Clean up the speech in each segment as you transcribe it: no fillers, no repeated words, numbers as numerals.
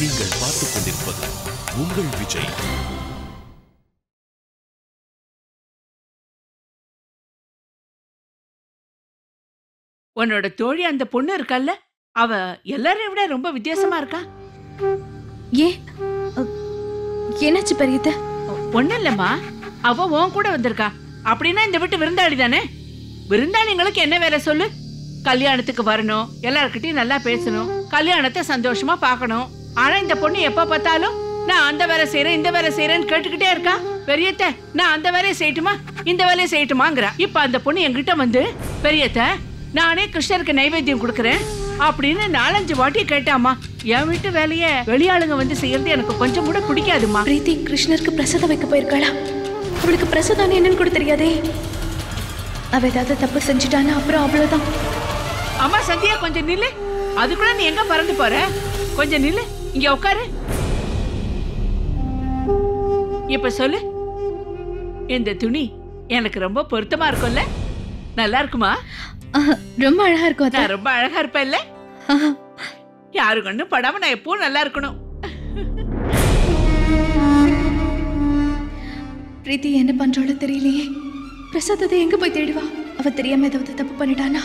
நீங்கள் பார்த்துக் கொண்டிருப்பது உங்கள் விஜய். உன்னோட தோழி அந்த பொண்ணு இருக்கல்ல, அவ எல்லாரையும் விட ரொம்ப வித்தியாசமா இருக்கா. ஏன் என்னாச்சு பெரியத்த? ஒண்ணு இல்லம்மா, அவ உன் கூட வந்திருக்கா. அப்படின்னா இந்த வீட்டு விருந்தாளி தானே. விருந்தாளிங்களுக்கு என்ன வேலை சொல்லு? கல்யாணத்துக்கு வரணும், எல்லார்கிட்டயும் நல்லா பேசணும், கல்யாணத்தை சந்தோஷமா பார்க்கணும். ஆனா இந்த பொண்ணு எப்ப பார்த்தாலும் நான் அந்த வேலை செய்யறேன் இந்த வேலை செய்யறேன்னு கேட்டுக்கிட்டே இருக்கா. பெரியத்த, நான் அந்த வேலையை செய்யட்டுமா இந்த வேலையை செய்யட்டுமாங்கிறா. இப்ப அந்த பொண்ணு என்கிட்ட வந்து, பெரியத்த நானே கிருஷ்ணருக்கு நைவேத்தியம் கொடுக்கறேன் அப்படின்னு 4-5 வாட்டி கேட்டாமா. என் வீட்டு வேலைய வெளியாளுங்க வந்து செய்யறது எனக்கு கொஞ்சம் கூட பிடிக்காதுமா. பிரீத்தி கிருஷ்ணருக்கு பிரசாதம் வைக்க போயிருக்காளா? அவளுக்கு பிரசாதம் என்னன்னு கூட தெரியாதே. அவ ஏதாவது தப்பு செஞ்சுட்டானா அப்புறம் அவ்வளவுதான். அம்மா சந்தியா, கொஞ்சம் நில்லு. அதுக்குள்ள நீ எங்க பறந்து போற? கொஞ்சம் நில்லு, இங்க உட்காரு. இப்ப சொல்லு, இந்த துணி எனக்கு ரொம்ப பொருத்தமா இருக்கும்ல? நல்லா இருக்குமா? ரொம்ப அழகா இருக்கும். நான் ரொம்ப அழகா இருப்பேன்ல? யாரு கண்ணும் படாம நான் எப்பவும் நல்லா இருக்கணும். பிரீத்தி என்ன பண்றாளோ தெரியலையே. பிரசாதத்தை எங்க போய் தேடுவா? அவ தெரியாம ஏதாவது தப்பு பண்ணிட்டானா?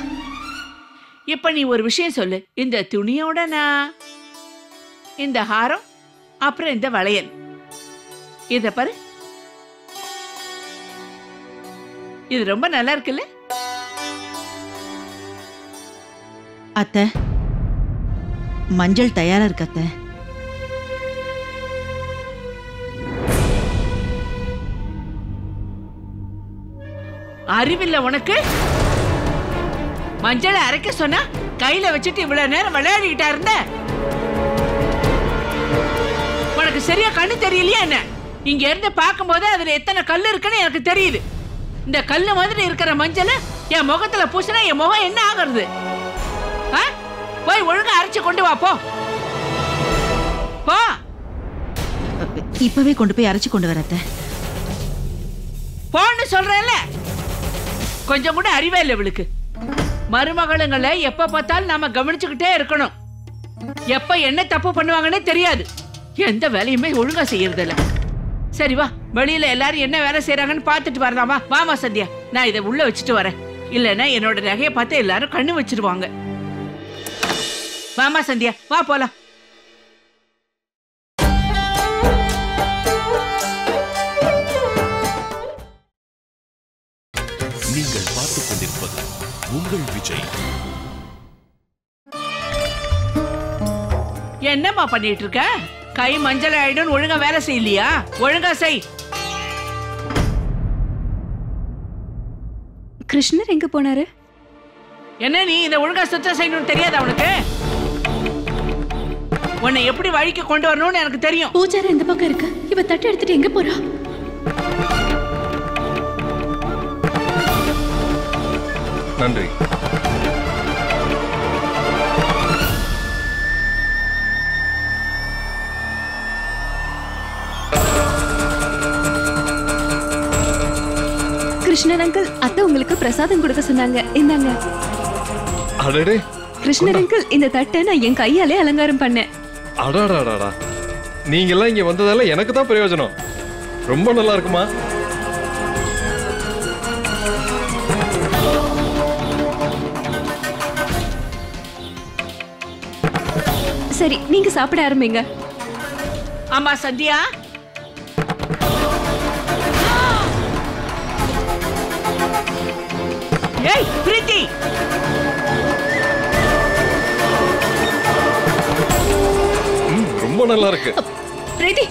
இப்ப நீ ஒரு விஷயம் சொல்லு. இந்த துணியோட நான் இந்த ஹாரம், அப்புறம் இந்த வளையல், இத பாரு, இது ரொம்ப நல்லா இருக்குல்ல? அத்தை, மஞ்சள் தயாரா இருக்கு அத்தை. அறிவில்ல உனக்கு? மஞ்சளை அரைக்க சொன்னா கையில வச்சுட்டு இவ்வளவு நேரம் விளையாடிக்கிட்டா இருந்த? உனக்கு சரியா கண்ணு தெரியலையா என்ன? இங்க இருந்து பார்க்கும் போது அதுல எத்தனை கல்லு இருக்குன்னு எனக்கு தெரியுது. இந்த கல்லு மாதிரி இருக்கிற மஞ்சள் என் முகத்துல பூசினா என் முகம் என்ன ஆகுறது? போய் ஒழுங்கா அரைச்சு கொண்டு வா. போ போ. இப்பவே கொண்டு போய் அரைச்சு கொண்டு வர அத்தை. போன்னு சொல்றேன்ல. கொஞ்சம் கூட அறிவே இல்லை இவளுக்கு. மருமகளுங்களை எப்ப பார்த்தாலும் நாம கவனிச்சுக்கிட்டே இருக்கணும். எப்ப என்ன தப்பு பண்ணுவாங்கன்னே தெரியாது. எந்த வேலையுமே ஒழுங்கா செய்யறது இல்ல. சரி வா, வெளியில எல்லாரும் என்ன வேலை செய்யறாங்கன்னு பாத்துட்டு வரலாமா? வாமா சந்தியா, நான் இதை உள்ள வச்சுட்டு வரேன். இல்லன்னா என்னோட நகையை பார்த்து எல்லாரும் கண்ணு வச்சிருவாங்க. வாமா சந்தியா, வா போலாம். நீங்கள் பார்த்துக் கொண்டிருப்பது உங்கள் விஜய். என்னம்மா பண்ணிட்டு இருக்க? கை மஞ்சள் ஆயிடும், ஒழுங்கா வேலை செய்யலையா? ஒழுங்கா செய். கிருஷ்ணர் எங்க போனாரு? என்ன நீ இதை ஒழுங்கா சுத்தம் செய்யணும்னு தெரியாது அவனுக்கு? உன்னை எப்படி வழிக்கு கொண்டு வரணும்னு எனக்கு தெரியும். பூஜாரி இந்த பக்கம் இருக்கு. இவ தட்டு எடுத்துட்டு எங்க போறா? நன்றி. கிருஷ்ணர் அங்கிள், அத்தை உங்களுக்கு பிரசாதம் கொடுக்க சொன்னாங்க. இந்தாங்க. அடடே கிருஷ்ணர் அங்கிள், இந்த தட்டை நான் என் கையாலே அலங்காரம் பண்ணேன். அடாடாடாடா, நீங்க எல்லாம் இங்க வந்ததால எனக்கு தான் பிரயோஜனம். ரொம்ப நல்லா இருக்குமா? சரி, நீங்க சாப்பிட ஆரம்பிங்க. ஆமா சந்தியா, ஏய் பிரீத்தி, ரொம்ப நல்லா இருக்கு. பிரீத்தி,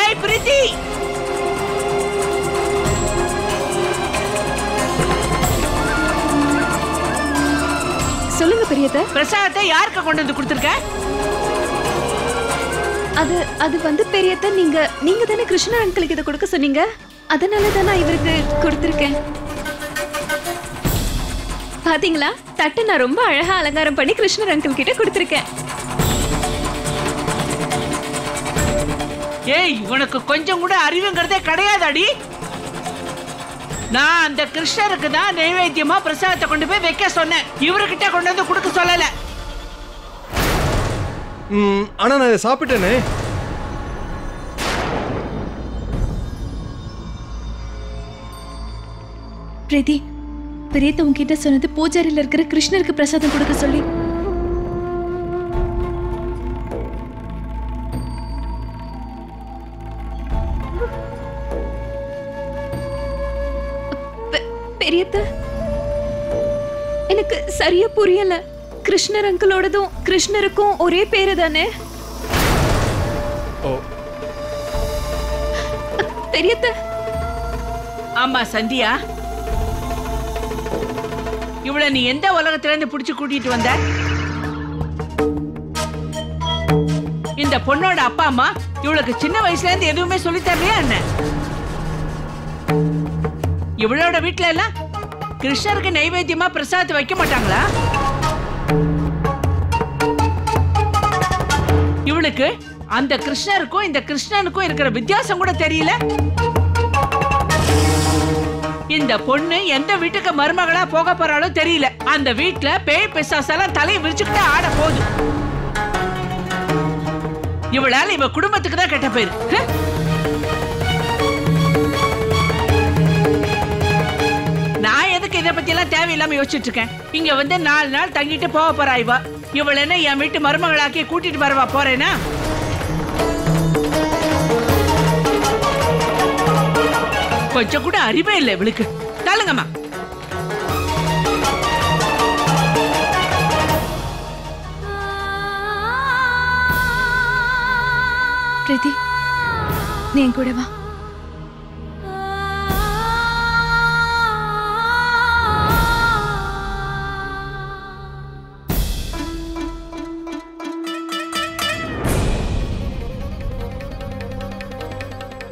ஏய் பிரீத்தி, சொல்லுங்க பெரியத்த. பிரசாதத்தை யாருக்கு கொண்டு வந்து கொடுத்துருக்க? அது வந்து பெரியத்த, நீங்க தானே கிருஷ்ணர் அங்கிளுக்கு இதை கொடுக்க சொன்னீங்க. அதனால தான் நான் இவருக்கு கொடுத்துருக்கேன். பாத்தீங்களா, தட்டை நான் ரொம்ப அழகா அலங்காரம் பண்ணி கிருஷ்ணர் அங்கிள் கிட்ட கொடுத்துருக்கேன். ஏய், உனக்கு கொஞ்சம் கூட அறிவுங்கிறதே கிடையாதாடி? நான் அந்த கிருஷ்ணருக்கு தான் நைவேத்தியமா பிரசாதத்தை கொண்டு போய் வைக்க சொன்னேன். இவர்கிட்ட கொண்டு வந்து கொடுக்க சொல்லல. ஆனா நான் இதை சாப்பிட்டேனே. பிரீத்தி, பெரியத்த உன்கிட்ட சொன்னது பூஜாரில இருக்கிற கிருஷ்ணருக்கு பிரசாதம் கொடுக்க சொல்லி. பெரியத்த, எனக்கு சரியா புரியல. கிருஷ்ணர் அங்கிளோடதும் கிருஷ்ணருக்கும் ஒரே பேரு தானே? பெரியத்த. ஆமா சந்தியா, இவள நீ எந்த உலகத்துல இருந்து புடிச்சு கூட்டிட்டு வந்த? இந்த பொண்ணோட அப்பா அம்மா இவளுக்கு சின்ன வயசுல இருந்து எதுவுமே சொல்லி தரலையா என்ன? இவளோட வீட்டுல எல்லாம் கிருஷ்ணருக்கு நைவேத்தியமா பிரசாதம் வைக்க மாட்டாங்களா? இவளுக்கு அந்த கிருஷ்ணருக்கும் இந்த கிருஷ்ணனுக்கும் இருக்கிற வித்தியாசம் கூட தெரியல. இந்த பொண்ணு எந்த வீட்டுக்கு மருமகளா போக போறாளோ தெரியல. அந்த வீட்டுல பேய் பிசாசெல்லாம் தலையை விரிச்சுக்கிட்டு ஆட போகுது. இவளால இவ குடும்பத்துக்கு தான் கெட்ட பேரு. நான் எதுக்கு இதை பத்தி எல்லாம் தேவையில்லாம யோசிச்சுட்டு இருக்கேன்? இங்க வந்து 4 நாள் தங்கிட்டு போக போறா இவ. இவள என்ன என் வீட்டு மருமகளாக்கி கூட்டிட்டு வரவா போறேனா? கொஞ்சம் கூட அறிவே இல்லை இவளுக்கு. தள்ளுங்கம்மா. பிரீத்தி, நீ என் கூட வா.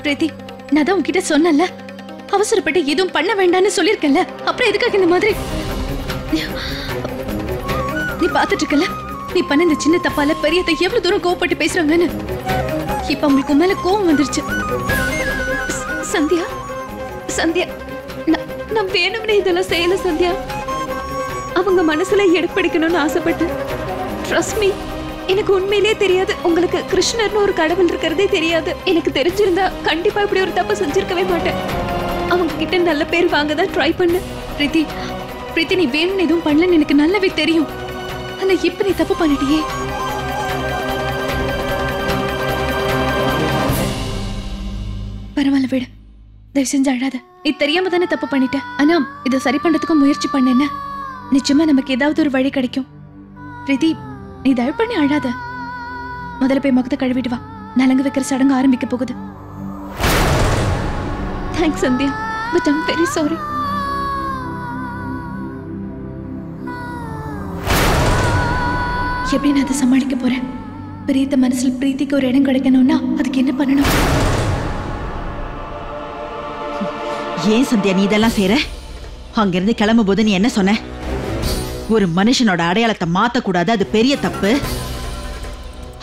பிரீத்தி, நான் தான் உன்கிட்ட சொன்னல, அவசரப்பட்டு எதுவும் பண்ண வேண்டாம்னு சொல்லிருக்கல. அப்புறம் எதுக்காக இந்த மாதிரி? நீ பாத்துட்டு இருக்கல, நீ பண்ண இந்த சின்ன தப்பால பெரியத்தை எவ்வளவு தூரம் கோவப்பட்டு பேசுறாங்கன்னு. இப்ப உங்களுக்கு மேல கோவம் வந்துருச்சு. சந்தியா, சந்தியா, நான் வேணும்னே இதெல்லாம் செய்யல சந்தியா. அவங்க மனசுல எடுப்பிடிக்கணும்னு ஆசைப்பட்டு. ட்ரஸ்ட் மீ, எனக்கு உண்மையிலே தெரியாது உங்களுக்கு கிருஷ்ணர்னு ஒரு கடவுள் இருக்கிறதே தெரியாது. எனக்கு தெரிஞ்சிருந்தா கண்டிப்பா இப்படி ஒரு தப்பு செஞ்சிருக்கவே மாட்டேன். அவங்க கிட்ட நல்ல பேர் வாங்க தான் ட்ரை பண்ணு. பிரீத்தி, பிரீத்தி, நீ வேணும்னு எதுவும் பண்ணலன்னு எனக்கு நல்லாவே தெரியும். ஆனா இப்ப நீ தப்பு பண்ணிட்டியே. பரவாயில்ல விடு, தயவு செஞ்சு அழாத. நீ தெரியாம தானே தப்பு பண்ணிட்ட. ஆனா இதை சரி பண்றதுக்கும் முயற்சி பண்ணேன்னா நிச்சயமா நமக்கு ஏதாவது ஒரு வழி கிடைக்கும். பிரீத்தி, நீ தயவு பண்ணி அழாத. முதல்ல போய் முகத்தை கழுவிட்டு வா. நலங்கு வைக்கிற சடங்கு ஆரம்பிக்க போகுது. Thanks Sandhya, but I'm very sorry. எப்படி நான் அதை சமாளிக்க போறேன்? பிரீத்த மனசுல பிரீத்திக்கு ஒரு இடம் கிடைக்கணும்னா அதுக்கு என்ன பண்ணணும்? ஏன் சந்தியா நீ இதெல்லாம் செய்யற? அங்கிருந்து கிளம்பும் போது நீ என்ன சொன்ன? ஒரு மனுஷனோட அடையாளத்தை மாத்தக்கூடாது, அது பெரிய தப்பு,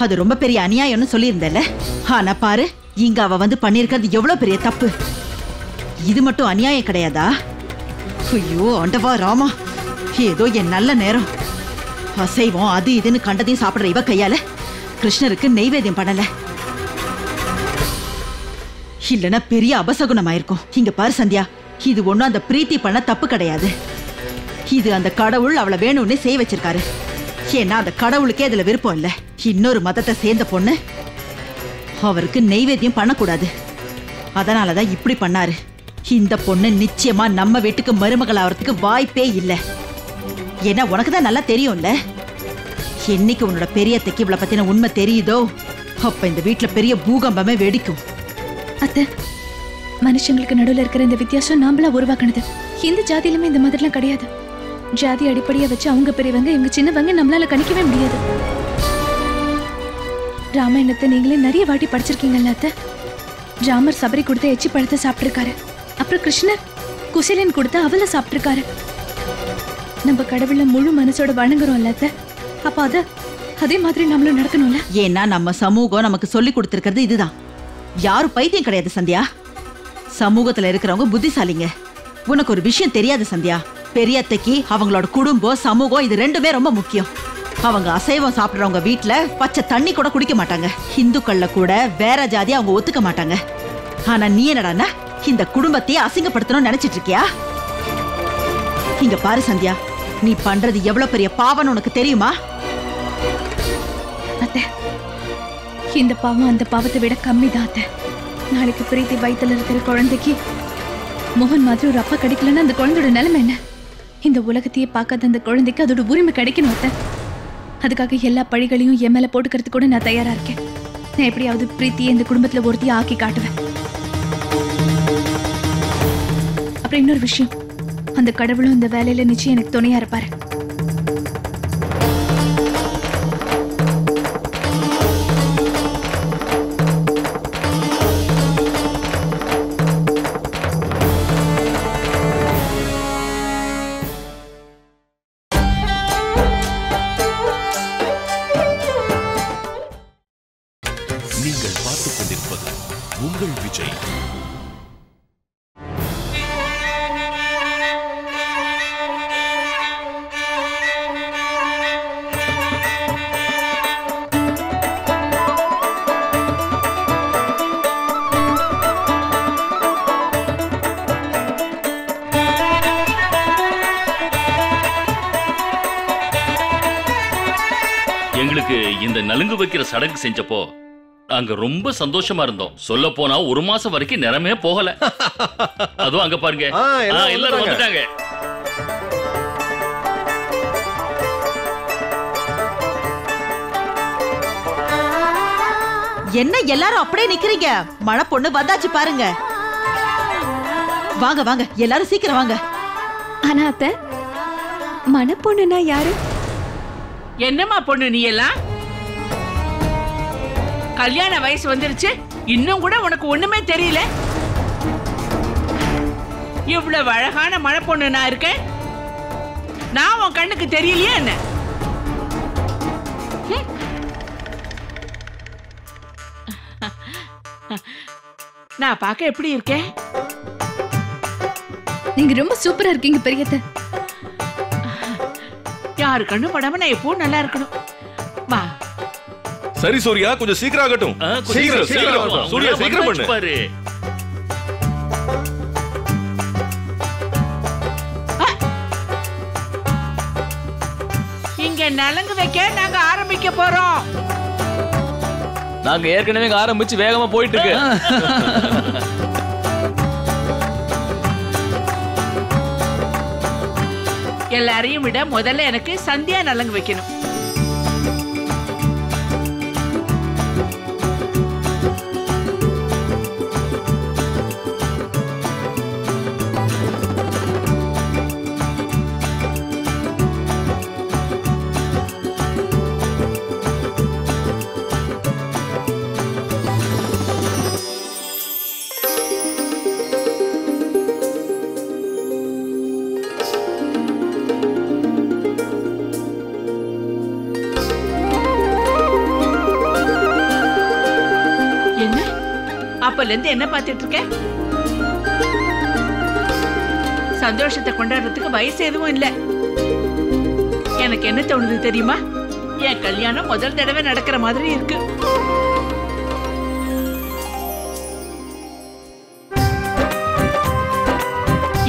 அது ரொம்ப பெரிய அநியாயம்னு சொல்லியிருந்தல. ஆனா பாரு, இங்க அவ வந்து பண்ணிருக்கிறது எவ்வளவு பெரிய தப்பு. இது மட்டும் அநியாயம் கிடையாதா? ஐயோ ஆண்டவா ராமா, ஏதோ என் நல்ல நேரம். அசைவம் அது இதுன்னு கண்டதையும் சாப்பிடுற இவ கையால கிருஷ்ணருக்கு நெய்வேத்தியம் பண்ணல. இல்லனா பெரிய அபசகுணமாயிருக்கும். இங்க பாரு சந்தியா, இது ஒண்ணும் அந்த பிரீத்தி பண்ண தப்பு கிடையாது. இது அந்த கடவுள் அவளை வேணும்னு செய்ய வச்சிருக்காரு. ஏன்னா அந்த கடவுளுக்கே அதுல விருப்பம் இல்ல. இன்னொரு மதத்தை சேர்ந்த பொண்ணு அவருக்கு நெய்வேத்தியம் பண்ணக்கூடாது. அதனாலதான் இப்படி பண்ணாரு. இந்த பொண்ணு நிச்சயமா நம்ம வீட்டுக்கு மருமகள் ஆகிறதுக்கு வாய்ப்பே இல்ல. ஏன்னா உனக்கு தான் நல்லா தெரியும்ல, என்னைக்கு உன்னோட பெரியத்தைக்கு இவளை பத்தின உண்மை தெரியுதோ அப்ப இந்த வீட்டுல பெரிய பூகம்பமே வெடிக்கும். அத்தை, மனுஷங்களுக்கு நடுவில் இருக்கிற இந்த வித்தியாசம் நாமளா உருவாக்குனது. எந்த ஜாதியிலுமே இந்த மாதிரிலாம் கிடையாது. ஜாதி அடிப்படையா வச்சு அவங்க பெரியவங்க இவங்க சின்னவங்க நம்மளால கணிக்கவே முடியாது. ராமாயணத்தை நீங்களே நிறைய வாட்டி படிச்சிருக்கீங்கல்ல அத்தை? ராமர் சபரி கொடுத்த எச்சி பழத்தை சாப்பிட்டிருக்காரு. அப்புறம் கிருஷ்ணர் குசேலன் கொடுத்த அவளை சாப்பிட்டிருக்காரு. நம்ம கடவுள முழு மனசோட வணங்குறோம்ல அத்தை? அப்ப அதே மாதிரி நம்மளும் நடக்கணும்ல. ஏன்னா நம்ம சமூகம் நமக்கு சொல்லி கொடுத்திருக்கிறது இதுதான். யாரும் பைத்தியம் கிடையாது சந்தியா. சமூகத்துல இருக்கிறவங்க புத்திசாலிங்க. உனக்கு ஒரு விஷயம் தெரியாது சந்தியா, பெரியத்தைக்கு அவங்களோட குடும்பம் சமூகம் இது ரெண்டுமே ரொம்ப முக்கியம். அவங்க அசைவம் சாப்பிடுறவங்க வீட்டுல பச்சை தண்ணி கூட குடிக்க மாட்டாங்க. இந்துக்கள்ல கூட வேற ஜாதி அவங்க ஒத்துக்க மாட்டாங்க. ஆனா நீ என்னடான்னா இந்த குடும்பத்தையே அசிங்கப்படுத்தணும்னு நினைச்சிட்டு இருக்கியா? இங்க பாரு சந்தியா, நீ பண்றது எவ்வளவு பெரிய பாவம்னு உனக்கு தெரியுமா? அத்தை, இந்த பாவம் அந்த பாவத்தை விட கம்மி தான் அத்தை. நாளைக்கு பிரீத்தி வயித்துல இருக்கிற குழந்தைக்கு மோகன் மாதிரி ஒரு அப்பா கிடைக்கலன்னா அந்த குழந்தையோட நிலைமை என்ன? இந்த உலகத்தையே பார்க்காத அந்த குழந்தைக்கு அதோட உரிமை கிடைக்கணும் அத்தை. அதுக்காக எல்லா பழிகளையும் என் மேல போட்டுக்கிறது கூட நான் தயாரா இருக்கேன். நான் எப்படியாவது பிரீத்தியை இந்த குடும்பத்துல ஒருத்தையை ஆக்கி காட்டுவேன். அப்புறம் இன்னொரு விஷயம், அந்த கடவுளும் இந்த வேலையில நிச்சயம் எனக்கு துணையா இருப்பாரு. நீங்கள் பார்த்துக் கொண்டிருப்பது உங்கள் விஜய். எங்களுக்கு இந்த நலுங்கு வைக்கிற சடங்கு செஞ்சப்போ நாங்க ரொம்ப சந்தோஷமா இருந்தோம். சொல்ல போனா 1 மாசம் வரைக்கும் நிறமே போகல. அதுவும் அங்க பாருங்க, எல்லாரும் வந்துட்டாங்க. என்ன எல்லாரும் அப்படியே நிக்கிறீங்க? மழை பொண்ணு வந்தாச்சு பாருங்க. வாங்க வாங்க, எல்லாரும் சீக்கிரம் வாங்க. ஆனா அத்தை, மணப்பொண்ணுனா யாரு? என்னம்மா பொண்ணு நீ எல்லாம்? கல்யாண வயசு வந்துருச்சு, இன்னும் கூட உனக்கு ஒண்ணுமே தெரியல. இவ்வளவு அழகான மழை பொண்ணு நான் இருக்கேன், நான் உன் கண்ணுக்கு தெரியலையே என்ன? நான் பார்க்க எப்படி இருக்கேன்? நீங்க ரொம்ப சூப்பரா இருக்கீங்க பெரியத்தை. யாரு கண்ணு படாம நான் எப்பவும் நல்லா இருக்கணும். வா. சரி சூர்யா, கொஞ்சம் சீக்கிரம் ஆகட்டும். சீக்கிரம் சூர்யா, சீக்கிரம் பண்ணு. பாரு, இங்க நலங்கு வைக்க நாங்க ஆரம்பிக்க போறோம். நாங்க ஏற்கனவே ஆரம்பிச்சு வேகமா போயிட்டு இருக்கு. எல்லாரையும் விட முதல்ல எனக்கு சந்தியா நலங்கு வைக்கணும். அப்பல இருந்து என்ன பார்த்துட்டு இருக்க? சந்தோஷத்தை கொண்டாடுறதுக்கு வயசு எதுவும் இல்ல. எனக்கு என்ன தோணுது தெரியுமா? என் கல்யாணம் முதல் தடவை நடக்கிற மாதிரி இருக்கு.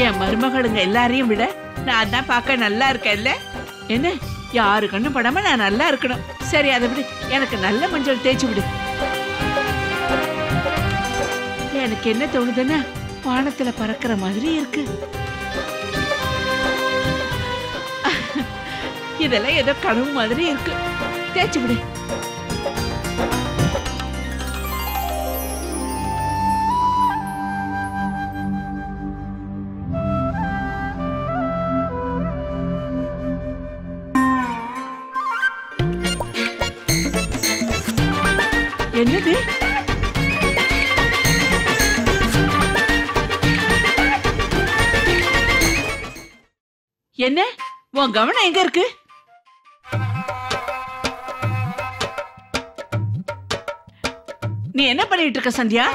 என் மருமகளுங்க எல்லாரையும் விட நான் தான் பார்க்க நல்லா இருக்கேன்ல. என்ன, யாரு கண்ணும் படாம நான் நல்லா இருக்கணும். சரி, அதை விடு, எனக்கு நல்ல மஞ்சள் தேய்ச்சி விடு. எனக்கு என்ன தோணுதுன்னா, வானத்துல பறக்கிற மாதிரி இருக்கு. இதெல்லாம் ஏதோ கனவு மாதிரி இருக்கு. தேய்ச்சி விடு. என்னது? என்ன, உன் கவனம் எங்க இருக்கு? நீ என்ன பண்ணிட்டு இருக்க சந்தியா?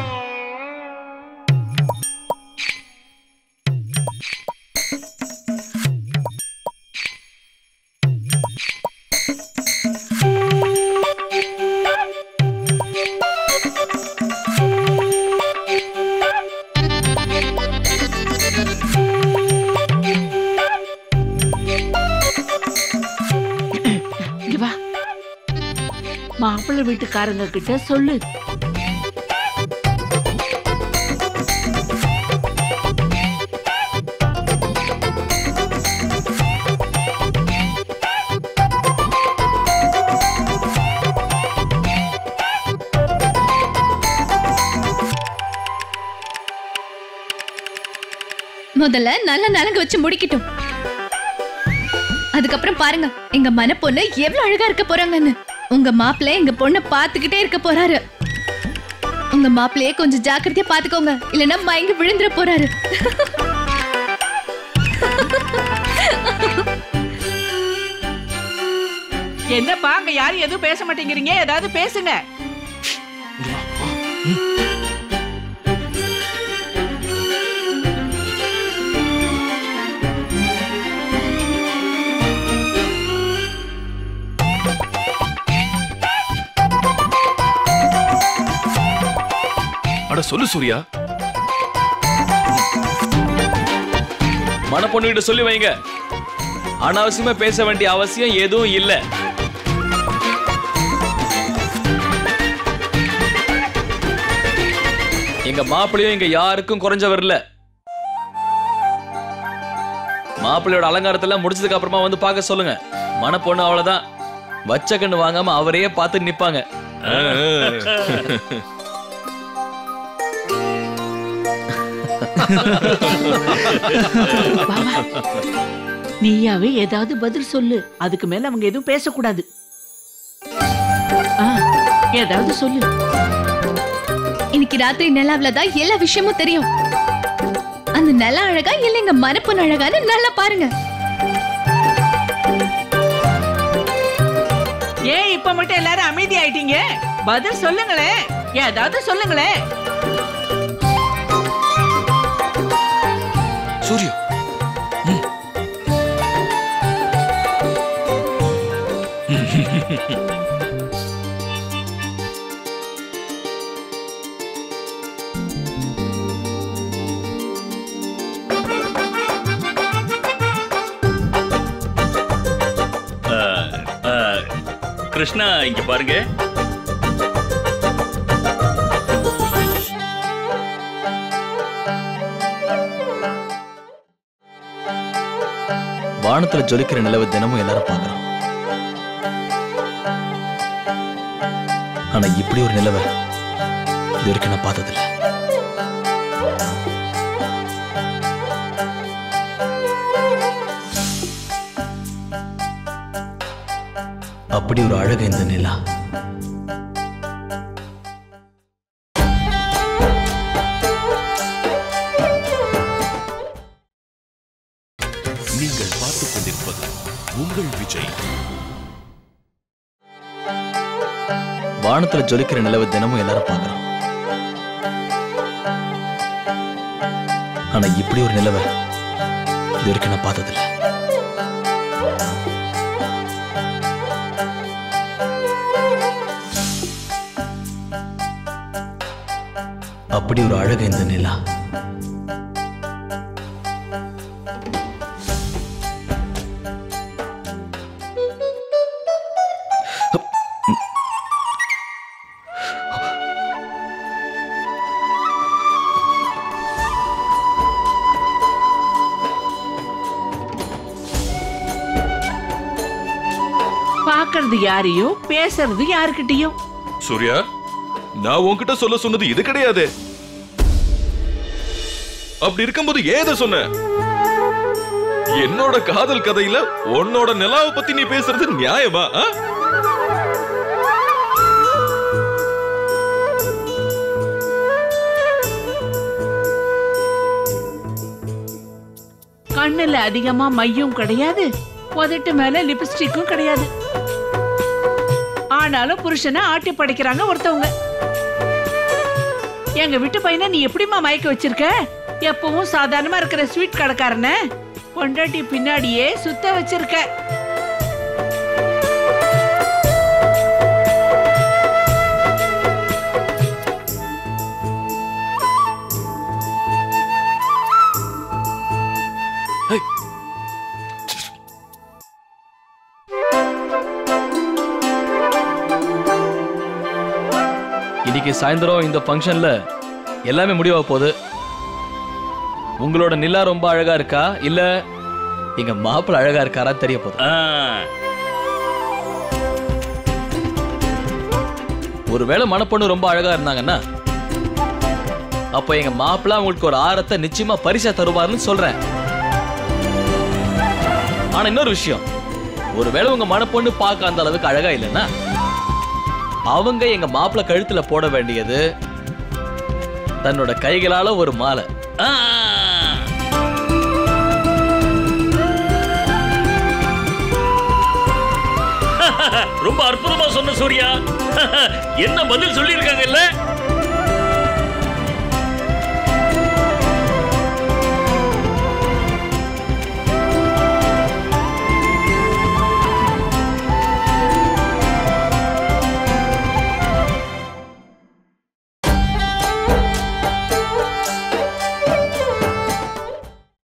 மாப்பிள்ளை வீட்டுக்காரங்க கிட்ட சொல்லு. முதல்ல நல்ல நலங்கு வச்சு முடிக்கட்டும். அதுக்கப்புறம் பாருங்க எங்க மன பொண்ணு எவ்வளவு அழகா இருக்க போறாங்கன்னு. உங்க மாப்பிள்ளை எங்க பொண்ணை பாத்துக்கிட்டே இருக்க போறாரு. உங்க மாப்பிள்ளையே கொஞ்சம் ஜாக்கிரதையா பாத்துக்கோங்க, இல்லைன்னா மயங்கி விழுந்துட போறாரு. என்னப்பா அங்க யாரும் எதுவும் பேச மாட்டேங்கிறீங்க? ஏதாவது பேசுங்க. அட சொல்லு சூர்யா. மன பொண்ணுகிட்ட சொல்லி வைங்க, அனாவசியமா பேச வேண்டிய அவசியம் எதுவும் இல்ல. எங்க மாப்பிள்ளையும் இங்க யாருக்கும் குறைஞ்சவர் இல்ல. மாப்பிள்ளையோட அலங்காரத்தெல்லாம் முடிச்சதுக்கு அப்புறமா வந்து பார்க்க சொல்லுங்க. மன பொண்ணு அவ்வளவுதான், வச்ச கண்ணு வாங்காம அவரையே பார்த்து நிப்பாங்க. நீயாவே ஏதாவது பதில் சொல்லு. அதுக்கு மேல அவங்க எதுவும் பேசக்கூடாது. ஏதாவது சொல்லு. இன்னைக்கு ராத்திரி நிலாவிலதான் எல்லா விஷயமும் தெரியும். அந்த நில அழகா இல்ல எங்க மனப்பொண்ணு அழகான்னு நல்லா பாருங்க. ஏன் இப்ப மட்டும் எல்லாரும் அமைதி ஆயிட்டீங்க? பதில் சொல்லுங்களே, ஏதாவது சொல்லுங்களே. சூர்யா, கிருஷ்ணா இங்க பாருங்க. வானத்துல ஜொலிக்கிற நிலவு தினமும் எல்லாரும் பார்க்கிறோம். ஆனா இப்படி ஒரு நிலவை இது வரைக்கும் நான் பார்த்ததில்ல. அப்படி ஒரு அழகு இந்த நிலா. நீங்கள் பார்த்துக் கொண்டிருப்பது உங்கள் விஜய். வானத்துல ஜொலிக்கிற நிலவு தினமும் எல்லாரும் பார்க்கிறோம். ஆனா இப்படி ஒரு நிலவை இது வரைக்கும் நான் பார்த்ததில்ல. அப்படி ஒரு அழகு இந்த நிலா. பாக்குறது யாரையும், பேசுறது யாருக்கிட்டையும். சூர்யா, நான் உன்கிட்ட சொல்ல சொன்னது இது கிடையாது. அப்படி இருக்கும்போது ஏத சொன்ன? என்னோட காதல் கதையில உன்னோட நிலாவை பத்தி நீ பேசுறது நியாயமா? கண்ணுல அதிகமா மையும் கிடையாது, உதட்டு மேல லிப்ஸ்டிக்கும் கிடையாது. ஆனாலும் புருஷனை ஆட்டி படைக்கிறாங்க ஒருத்தவங்க. எங்க வீட்டு பையனை நீ எப்படிமா மயக்க வச்சிருக்க? எப்பவும் சாதாரணமா இருக்கிற ஸ்வீட் கடைக்காரன பொண்டாட்டி பின்னாடியே சுத்த வச்சிருக்க. இன்னைக்கு சாயந்தரம் இந்த ஃபங்க்ஷன்ல எல்லாமே முடிவாக போகுது. உங்களோட நிலா ரொம்ப அழகா இருக்கா இல்ல எங்க மாப்பிள்ள அழகா இருக்காரா தெரிய போகுது. ஒருவேளை மணப்பொண்ணு ரொம்ப அழகா இருந்தாங்கன்னா அப்ப எங்க மாப்பிள்ள உங்களுக்கு ஒரு ஆரத்தை நிச்சயமா பரிசா தருவாருன்னு சொல்றேன். ஆனா இன்னொரு விஷயம், ஒருவேளை உங்க மணப்பொண்ணு பார்க்க அந்த அளவுக்கு அழகா இல்லைன்னா அவங்க எங்க மாப்பிள்ள கழுத்துல போட வேண்டியது தன்னோட கைகளால ஒரு மாலை. ரொம்ப அற்புதமா சொன்ன சூர்யா. என்ன பதில் சொல்லியிருக்காங்கல்ல?